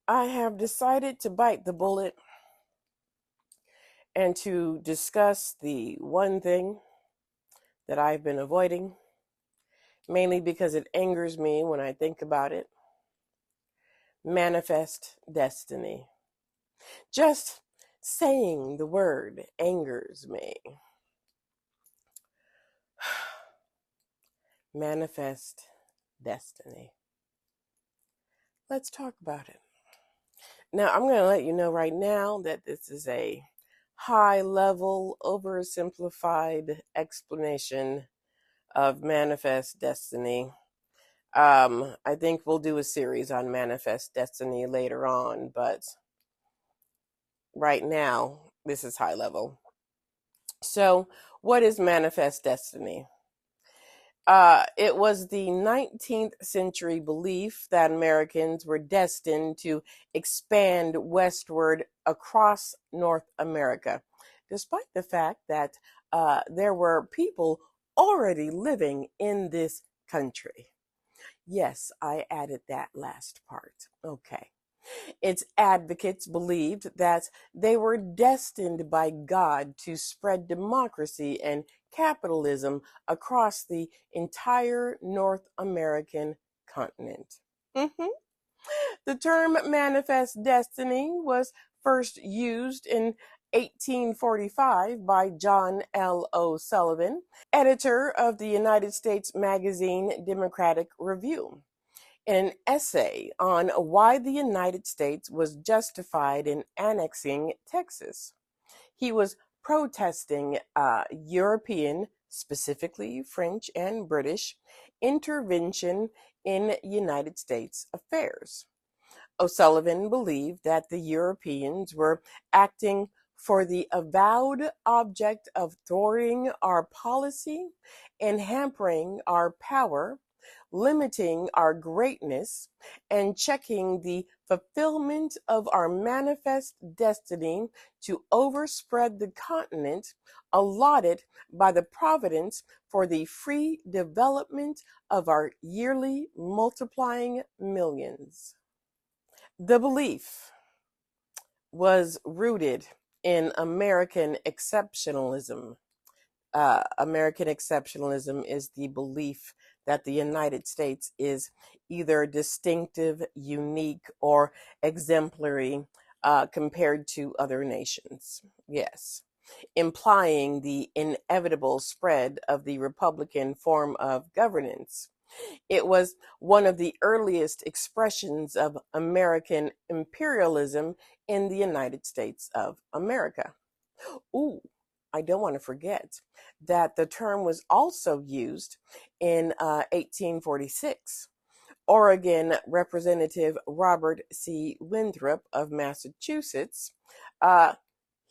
I have decided to bite the bullet and to discuss the one thing that I've been avoiding, mainly because it angers me when I think about it. Manifest destiny. Just saying the word angers me. Manifest destiny. Let's talk about it. Now, I'm going to let you know right now that this is a high level, oversimplified explanation of manifest destiny. I think we'll do a series on manifest destiny later on, but right now, this is high level. So, what is manifest destiny? It was the 19th century belief that Americans were destined to expand westward across North America, despite the fact that there were people already living in this country. Yes, I added that last part. Okay. Its advocates believed that they were destined by God to spread democracy and capitalism across the entire North American continent. The term manifest destiny was first used in 1845 by John L. O'Sullivan, editor of the United States magazine Democratic Review, in an essay on why the United States was justified in annexing Texas. He was protesting European, specifically French and British, intervention in United States affairs. O'Sullivan believed that the Europeans were acting for the avowed object of thwarting our policy and hampering our power, limiting our greatness, and checking the fulfillment of our manifest destiny to overspread the continent allotted by the providence for the free development of our yearly multiplying millions. The belief was rooted in American exceptionalism. American exceptionalism is the belief that the United States is either distinctive, unique, or exemplary compared to other nations. Yes, implying the inevitable spread of the Republican form of governance. It was one of the earliest expressions of American imperialism in the United States of America. Ooh, I don't want to forget that the term was also used in 1846. Oregon Representative Robert C. Winthrop of Massachusetts,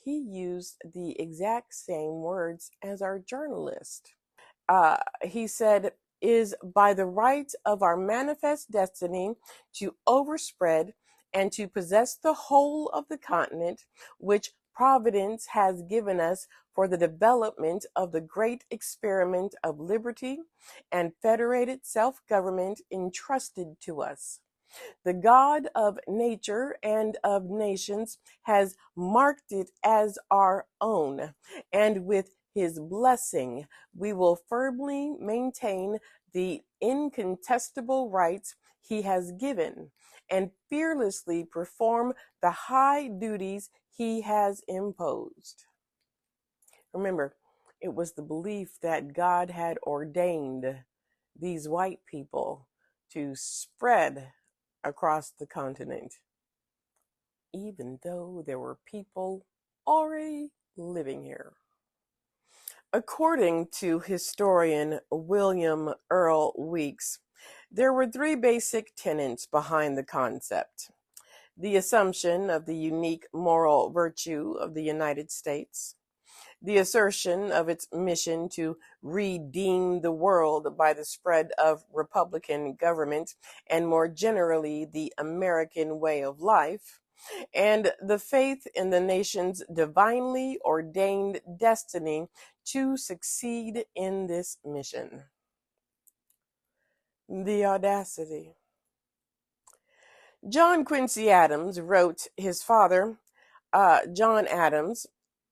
he used the exact same words as our journalist. He said, is by the right of our manifest destiny to overspread and to possess the whole of the continent, which Providence has given us for the development of the great experiment of liberty and federated self-government entrusted to us. The God of nature and of nations has marked it as our own, and with his blessing, we will firmly maintain the incontestable rights he has given and fearlessly perform the high duties he has imposed. Remember, it was the belief that God had ordained these white people to spread across the continent, even though there were people already living here. According to historian William Earl Weeks, there were three basic tenets behind the concept: the assumption of the unique moral virtue of the United States, the assertion of its mission to redeem the world by the spread of Republican government and more generally the American way of life, and the faith in the nation's divinely ordained destiny to succeed in this mission. The audacity. John Quincy Adams wrote his father, John Adams,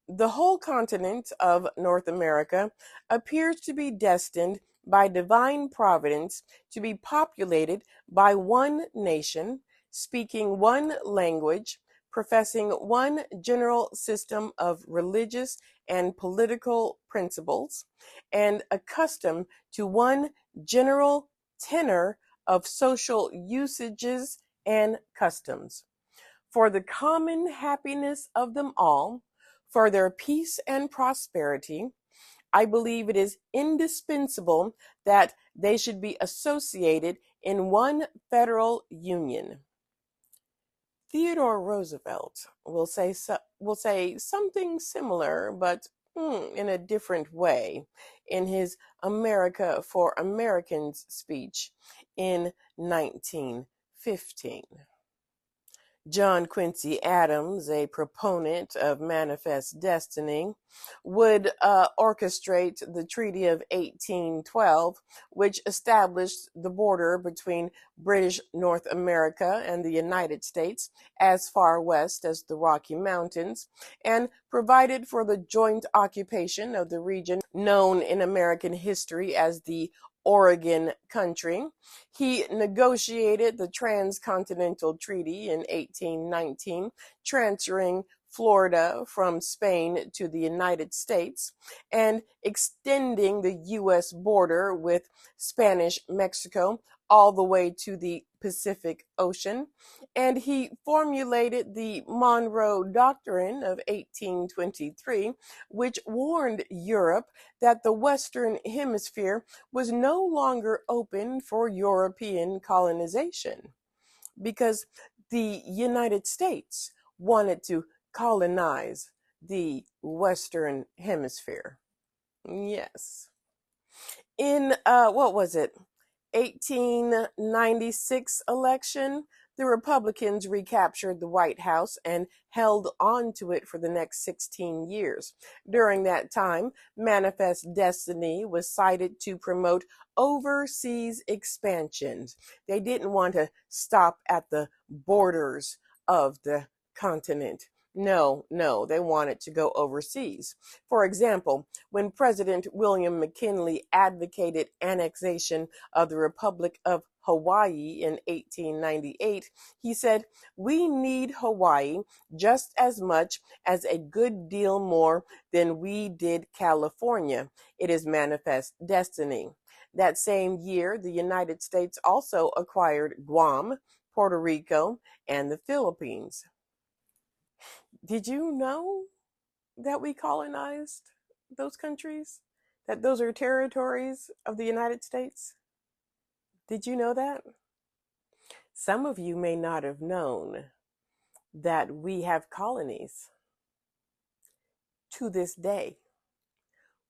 the whole continent of North America appears to be destined by divine providence to be populated by one nation, speaking one language, professing one general system of religious and political principles, and accustomed to one general tenor of social usages and customs. For the common happiness of them all, for their peace and prosperity, I believe it is indispensable that they should be associated in one federal union. Theodore Roosevelt will say something similar, but in a different way, in his America for Americans speech in 1915. John Quincy Adams, a proponent of manifest destiny, would orchestrate the Treaty of 1812, which established the border between British North America and the United States as far west as the Rocky Mountains, and provided for the joint occupation of the region known in American history as the Oregon Country. He negotiated the Transcontinental Treaty in 1819, transferring Florida from Spain to the United States and extending the U.S. border with Spanish Mexico all the way to the Pacific Ocean. And he formulated the Monroe Doctrine of 1823, which warned Europe that the Western Hemisphere was no longer open for European colonization because the United States wanted to colonize the Western Hemisphere. Yes. In, what was it? 1896 election, the Republicans recaptured the White House and held on to it for the next 16 years. During that time, Manifest Destiny was cited to promote overseas expansions. They didn't want to stop at the borders of the continent. No, they wanted to go overseas. For example, when President William McKinley advocated annexation of the Republic of Hawaii in 1898, he said, "We need Hawaii just as much as a good deal more than we did California. It is manifest destiny." That same year, the United States also acquired Guam, Puerto Rico, and the Philippines. Did you know that we colonized those countries? That those are territories of the United States? Did you know that? Some of you may not have known that we have colonies. To this day,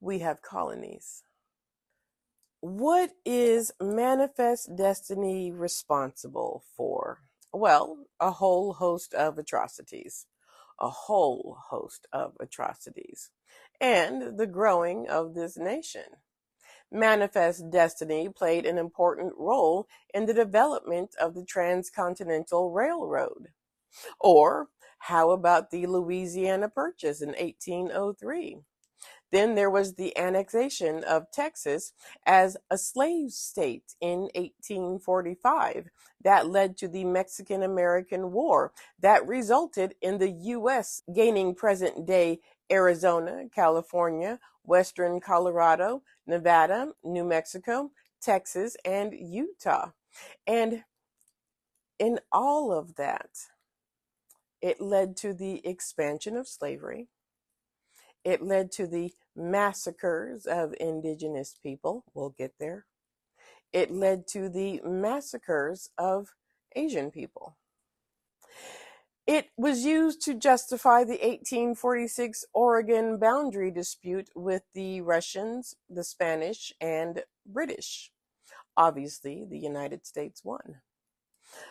we have colonies. What is manifest destiny responsible for? Well, a whole host of atrocities. A whole host of atrocities. And the growing of this nation. Manifest Destiny played an important role in the development of the Transcontinental Railroad. Or how about the Louisiana Purchase in 1803? Then there was the annexation of Texas as a slave state in 1845. That led to the Mexican-American War that resulted in the U.S. gaining present-day Arizona, California, Western Colorado, Nevada, New Mexico, Texas, and Utah. And in all of that, it led to the expansion of slavery. It led to the massacres of indigenous people. We'll get there. It led to the massacres of Asian people. It was used to justify the 1846 Oregon boundary dispute with the Russians, the Spanish, and British. Obviously, the United States won.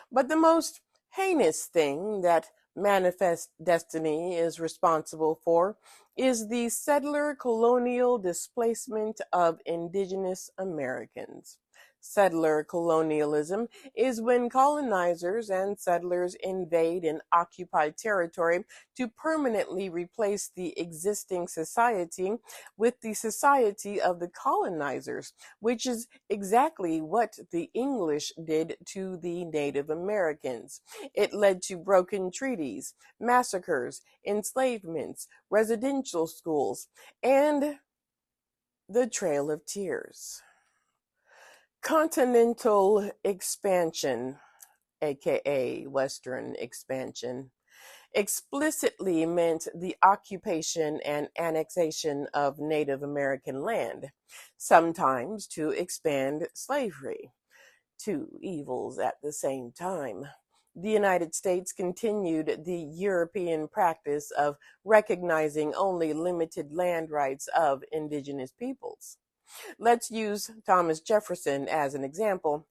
But the most heinous thing that manifest destiny is responsible for is the settler colonial displacement of indigenous Americans. Settler colonialism is when colonizers and settlers invade and occupy territory to permanently replace the existing society with the society of the colonizers, which is exactly what the English did to the Native Americans. It led to broken treaties, massacres, enslavements, residential schools, and the Trail of Tears. Continental expansion, aka Western expansion, explicitly meant the occupation and annexation of Native American land, sometimes to expand slavery. Two evils at the same time. The United States continued the European practice of recognizing only limited land rights of indigenous peoples. Let's use Thomas Jefferson as an example.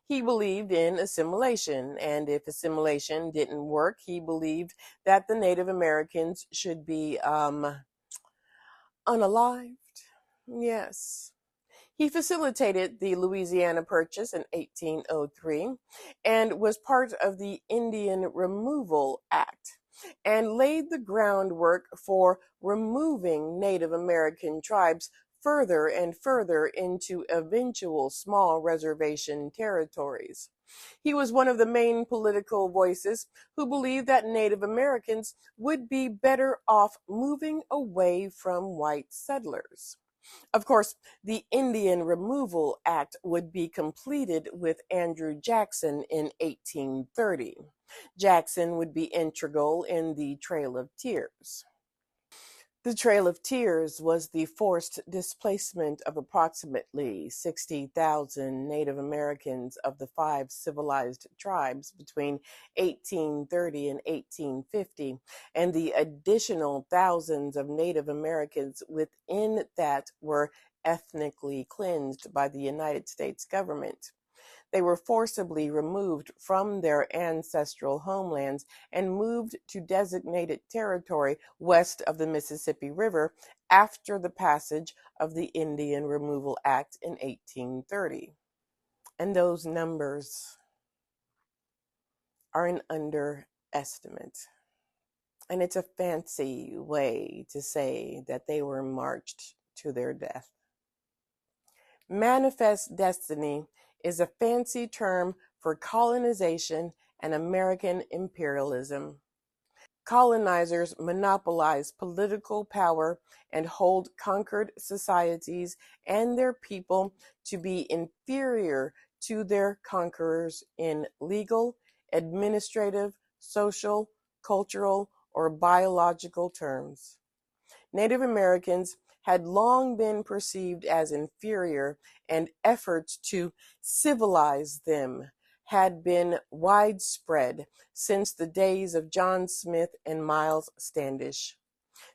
He believed in assimilation, and if assimilation didn't work, he believed that the Native Americans should be unalived. Yes. He facilitated the Louisiana Purchase in 1803 and was part of the Indian Removal Act and laid the groundwork for removing Native American tribes further and further into eventual small reservation territories. He was one of the main political voices who believed that Native Americans would be better off moving away from white settlers. Of course, the Indian Removal Act would be completed with Andrew Jackson in 1830. Jackson would be integral in the Trail of Tears. The Trail of Tears was the forced displacement of approximately 60,000 Native Americans of the five civilized tribes between 1830 and 1850, and the additional thousands of Native Americans within that were ethnically cleansed by the United States government. They were forcibly removed from their ancestral homelands and moved to designated territory west of the Mississippi River after the passage of the Indian Removal Act in 1830. And those numbers are an underestimate. And it's a fancy way to say that they were marched to their death. Manifest destiny is a fancy term for colonization and American imperialism. Colonizers monopolize political power and hold conquered societies and their people to be inferior to their conquerors in legal, administrative, social, cultural, or biological terms. Native Americans had long been perceived as inferior, and efforts to civilize them had been widespread since the days of John Smith and Miles Standish.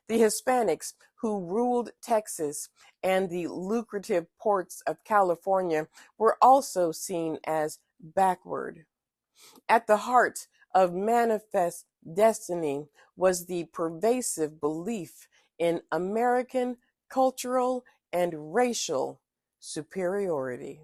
The Hispanics who ruled Texas and the lucrative ports of California were also seen as backward. At the heart of manifest destiny was the pervasive belief in American cultural and racial superiority.